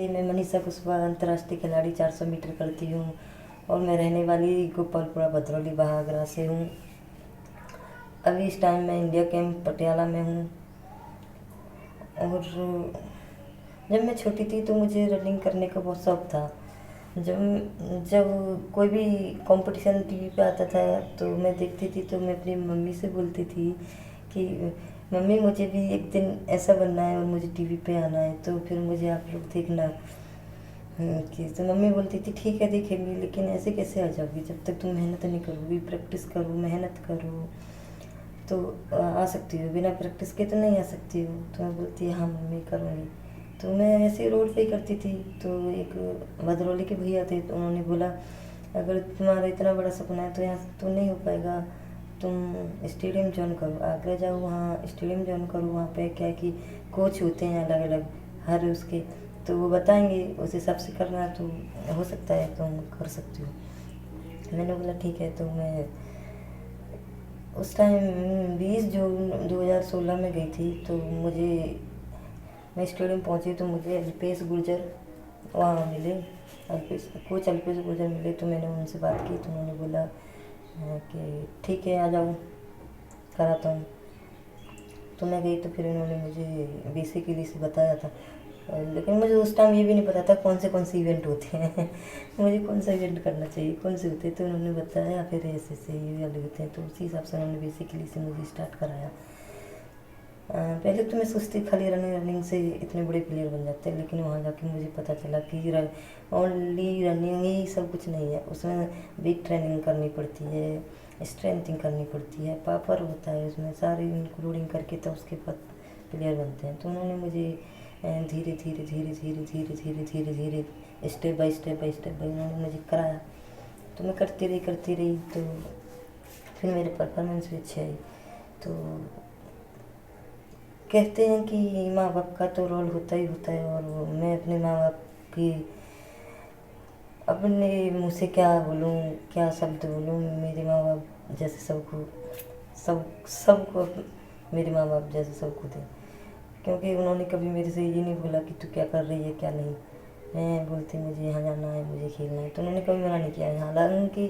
मैं मनीषा कुशवाहा, अंतर्राष्ट्रीय खिलाड़ी 400 मीटर करती हूँ और मैं रहने वाली गोपालपुरा भदरौली बहागरा से हूँ। अभी इस टाइम मैं इंडिया कैंप पटियाला में हूँ। और जब मैं छोटी थी तो मुझे रनिंग करने का बहुत शौक़ था। जब जब कोई भी कंपटीशन टीवी पे आता था तो मैं देखती थी, तो मैं अपनी मम्मी से बोलती थी कि मम्मी मुझे भी एक दिन ऐसा बनना है और मुझे टीवी पे आना है, तो फिर मुझे आप लोग देखना। कि तो मम्मी बोलती थी ठीक है देखेंगे, लेकिन ऐसे कैसे आ जाओगी, जब तक तुम मेहनत नहीं करोगी, प्रैक्टिस करो, मेहनत करो तो आ सकती हो, बिना प्रैक्टिस के तो नहीं आ सकती हो। तो मैं बोलती हाँ मम्मी करूँगी। तो मैं ऐसे रोड पे ही करती थी। तो एक भदरौली के भैया थे, तो उन्होंने बोला अगर तुम्हारा इतना बड़ा सपना है तो यहाँ तो नहीं हो पाएगा, तुम स्टेडियम ज्वाइन करो, आगरा जाओ, वहाँ स्टेडियम ज्वाइन करो। वहाँ पे क्या है कि कोच होते हैं अलग अलग हर उसके, तो वो बताएंगे, उस हिसाब से करना, तो हो सकता है तुम कर सकती हो। मैंने बोला ठीक है। तो मैं उस टाइम 20 जून 2016 में गई थी। तो मैं स्टेडियम पहुंची तो मुझे अल्पेश गुर्जर वहाँ मिले, कोच अल्पेश गुर्जर मिले। तो मैंने उनसे बात की, तो उन्होंने बोला कि ठीक है आ जाओ, कराता हूँ। तो मैं गई, तो फिर उन्होंने मुझे बेसिकली से बताया था, लेकिन मुझे उस टाइम ये भी नहीं पता था कौन से इवेंट होते हैं मुझे कौन सा इवेंट करना चाहिए, कौन से होते हैं। तो उन्होंने बताया फिर ऐसे ये वाले होते हैं, तो उसी हिसाब से उन्होंने बेसिकली से मुझे स्टार्ट कराया। पहले तो मैं सोचती खाली रनिंग से इतने बड़े प्लेयर बन जाते हैं, लेकिन वहाँ जाके मुझे पता चला कि ओनली रनिंग ही सब कुछ नहीं है, उसमें वेट ट्रेनिंग करनी पड़ती है, स्ट्रेंथिंग करनी पड़ती है, पावर होता है उसमें, सारी इंक्लूडिंग करके तो उसके बाद प्लेयर बनते हैं। तो उन्होंने मुझे धीरे धीरे धीरे धीरे धीरे धीरे धीरे धीरे स्टेप बाय उन्होंने मुझे कराया। तो मैं करती रही तो फिर मेरे परफॉर्मेंस भी अच्छी आई। तो कहते हैं कि माँ बाप का तो रोल होता ही होता है, और मैं अपने माँ बाप की अपने मुँह से क्या बोलूँ, क्या शब्द बोलूँ। मेरे माँ बाप जैसे सबको मेरे माँ बाप जैसे सबको थे, क्योंकि उन्होंने कभी मेरे से ये नहीं बोला कि तू क्या कर रही है क्या नहीं। मैं बोलती मुझे यहाँ जाना है, मुझे खेलना है, तो उन्होंने कभी मना नहीं किया। हालांकि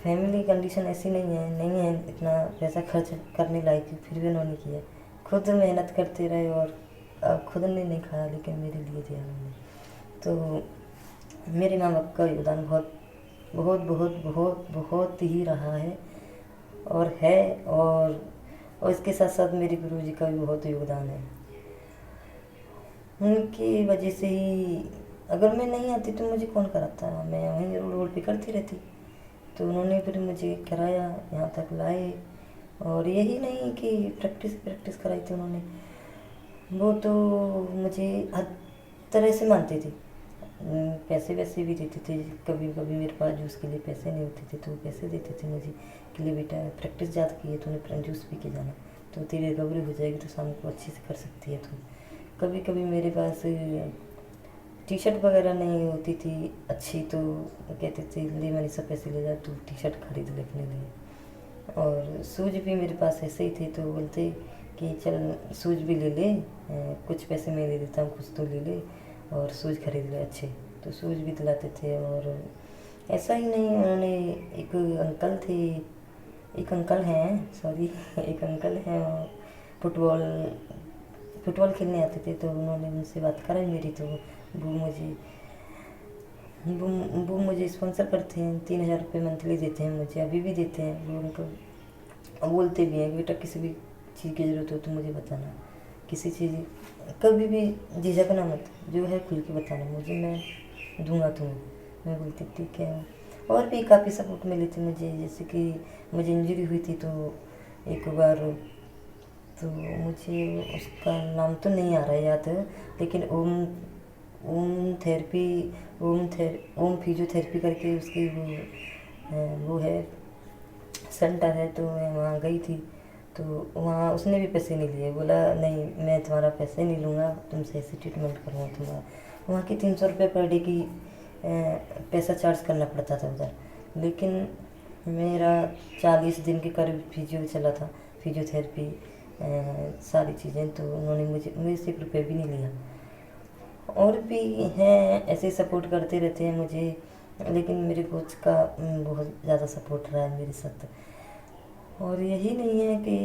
फैमिली कंडीशन ऐसी नहीं है इतना पैसा खर्च करने लायक, फिर भी उन्होंने किया। खुद मेहनत करते रहे और खुद ने नहीं खाया, लेकिन मेरे लिए दिया उन्होंने। तो मेरे माँ बाप का योगदान बहुत बहुत बहुत बहुत बहुत ही रहा है और है, और इसके साथ साथ मेरे गुरुजी का भी बहुत योगदान है। उनकी वजह से ही अगर मैं नहीं आती तो मुझे कौन कराता, मैं वहीं रोड पे करती रहती। तो उन्होंने फिर मुझे कराया, यहाँ तक लाए। और यही नहीं कि प्रैक्टिस कराई थी उन्होंने, वो तो मुझे हर तरह से मानते थे। पैसे वैसे भी देते थे, कभी कभी मेरे पास जूस के लिए पैसे नहीं होते थे तो वो पैसे देते थे मुझे कि ले बेटा प्रैक्टिस ज़्यादा की है तूने, जूस पी के जाना तो तेरी रिकवरी हो जाएगी, तो शाम को अच्छे से कर सकती है तू। कभी कभी मेरे पास टी शर्ट वगैरह नहीं होती थी अच्छी, तो कहते थे ले मनीषा पैसे ले जा, तू टी शर्ट खरीद ले अपने लिए। और शूज़ भी मेरे पास ऐसे ही थे, तो बोलते कि चल शूज़ भी ले ले, कुछ पैसे मैं दे देता हूँ, कुछ तो ले ले और शूज़ खरीद ले अच्छे। तो शूज़ भी दिलाते थे। और ऐसा ही नहीं, उन्होंने एक अंकल हैं फुटबॉल खेलने आते थे, तो उन्होंने उनसे बात कराई मेरी। तो वो मुझे स्पॉन्सर करते हैं, 3,000 रुपये मंथली देते हैं मुझे, अभी भी देते हैं। वो उनको बोलते भी हैं कि बेटा किसी भी चीज़ की ज़रूरत हो तो मुझे बताना, किसी चीज़ कभी भी झिझकना मत, जो है खुल के बताना मुझे, मैं दूंगा तुम्हें। मैं बोलती ठीक है। और भी काफ़ी सपोर्ट मिली थी मुझे, जैसे कि मुझे इंजरी हुई थी तो एक बार, तो मुझे उसका नाम तो नहीं आ रहा है याद, लेकिन ओम फिजियोथेरेपी करके उसकी वो है सेंटर है। तो मैं वहाँ गई थी, तो वहाँ उसने भी पैसे नहीं लिए, बोला नहीं मैं तुम्हारा पैसे नहीं लूँगा, तुमसे ऐसे ट्रीटमेंट करूँगा तुम्हारा। वहाँ की 300 रुपये पर डे की पैसा चार्ज करना पड़ता था उधर, लेकिन मेरा 40 दिन के करीब फिजियो चला था, फिजियोथेरेपी सारी चीज़ें, तो उन्होंने मुझे से रुपये भी नहीं लिया। और भी हैं ऐसे सपोर्ट करते रहते हैं मुझे, लेकिन मेरे कोच का बहुत ज़्यादा सपोर्ट रहा है मेरे साथ। और यही नहीं है कि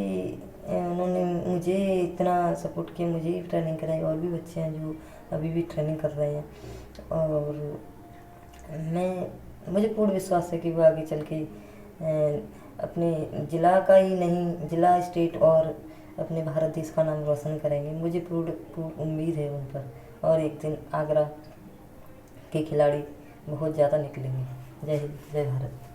उन्होंने मुझे इतना सपोर्ट किया, मुझे ही ट्रेनिंग कराई, और भी बच्चे हैं जो अभी भी ट्रेनिंग कर रहे हैं। और मुझे पूर्ण विश्वास है कि वो आगे चल के अपने ज़िला का ही नहीं, ज़िला, स्टेट और अपने भारत देश का नाम रोशन करेंगे। मुझे पूर्ण उम्मीद है उन पर, और एक दिन आगरा के खिलाड़ी बहुत ज़्यादा निकलेंगे। जय हिंद, जय भारत।